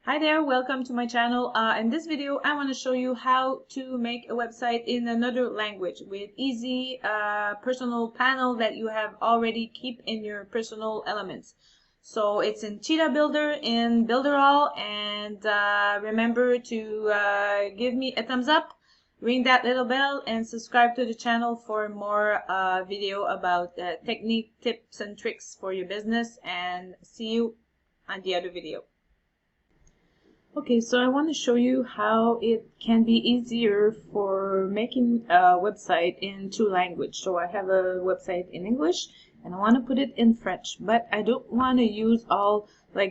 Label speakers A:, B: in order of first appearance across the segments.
A: Hi there, welcome to my channel. In this video, I want to show you how to make a website in another language with easy personal panel that you have already keep in your personal elements. So it's in Cheetah Builder in Builderall, and remember to give me a thumbs up, ring that little bell, and subscribe to the channel for more video about technique, tips, and tricks for your business. And see you on the other video. Okay, so I want to show you how it can be easier for making a website in two languages. So I have a website in English and I want to put it in French, but I don't want to use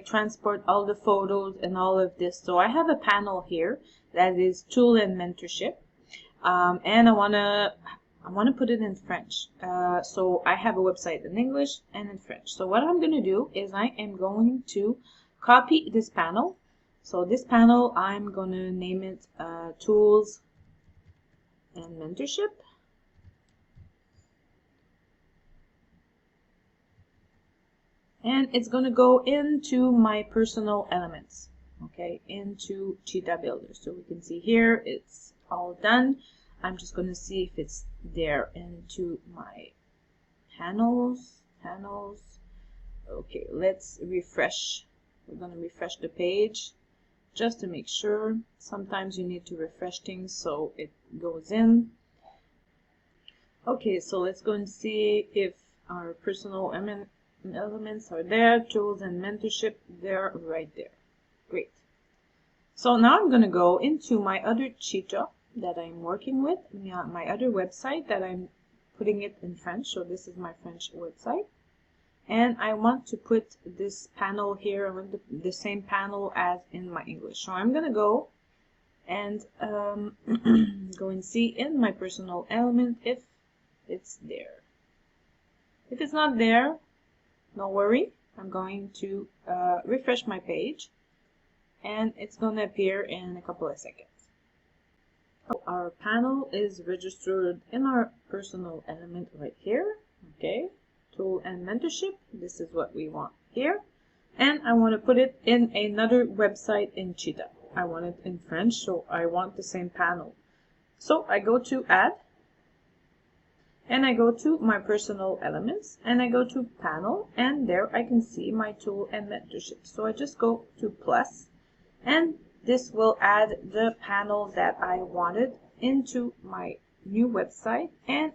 A: transport all the photos and all of this. So I have a panel here that is tool and mentorship, and I want to put it in French. So I have a website in English and in French. So what I'm going to do is I am going to copy this panel. So this panel, I'm going to name it Tools and Mentorship. And it's going to go into my personal elements, okay, into Cheetah Builder. So we can see here, it's all done. I'm just going to see if it's there into my panels. Okay, let's refresh. We're going to refresh the page, just to make sure. Sometimes you need to refresh things so it goes in. Okay, so let's go and see if our personal elements are there. Tools and mentorship, they're right there. Great. So now I'm going to go into my other Cheetah that I'm working with, my other website that I'm putting it in French. So this is my French website. And I want to put this panel here. I want the same panel as in my English. So I'm going to go and go and see in my personal element if it's there. If it's not there, no worry. I'm going to refresh my page and it's going to appear in a couple of seconds. So our panel is registered in our personal element right here. Okay. Tool and mentorship, this is what we want here, and I want to put it in another website in Cheetah. I want it in French, so I want the same panel. So I go to add and I go to my personal elements and I go to panel, and there I can see my tool and mentorship. So I just go to plus, and this will add the panel that I wanted into my new website, and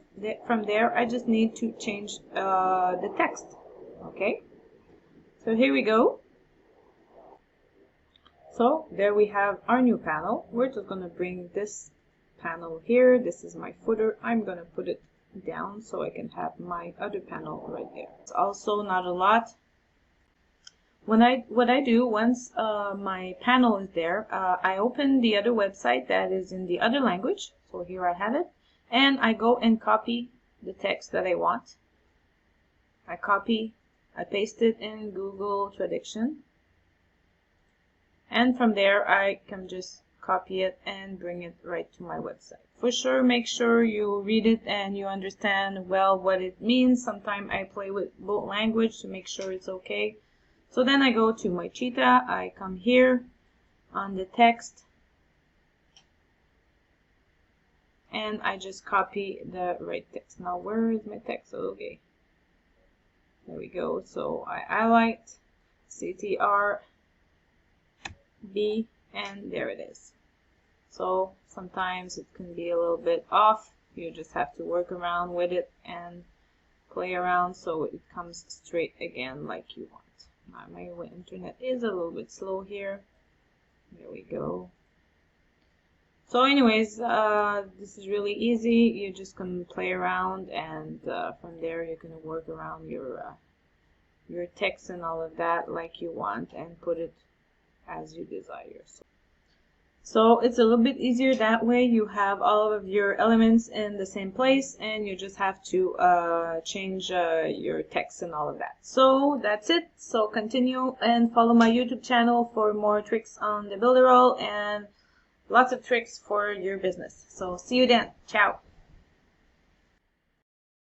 A: from there I just need to change the text. Okay, so here we go. So there we have our new panel. We're just going to bring this panel here. This is my footer. I'm going to put it down so I can have my other panel right there. It's also not a lot. What I do once my panel is there, I open the other website that is in the other language. So here I have it, and I go and copy the text that I want. I paste it in Google Traduction, and from there I can just copy it and bring it right to my website. For sure, make sure you read it and you understand well what it means. Sometimes I play with both language to make sure it's okay. So then I go to my Cheetah, I come here on the text, and I just copy the right text. Now where is my text? Okay, there we go. So I highlight CTRB, and there it is. So sometimes it can be a little bit off. You just have to work around with it and play around so it comes straight again like you want. My internet is a little bit slow here. There we go. So anyways, this is really easy. You just can play around, and from there you can work around your text and all of that like you want, and put it as you desire. So it's a little bit easier that way. You have all of your elements in the same place, and you just have to change your text and all of that. So that's it. So continue and follow my YouTube channel for more tricks on the Builderall and lots of tricks for your business. So see you then. Ciao.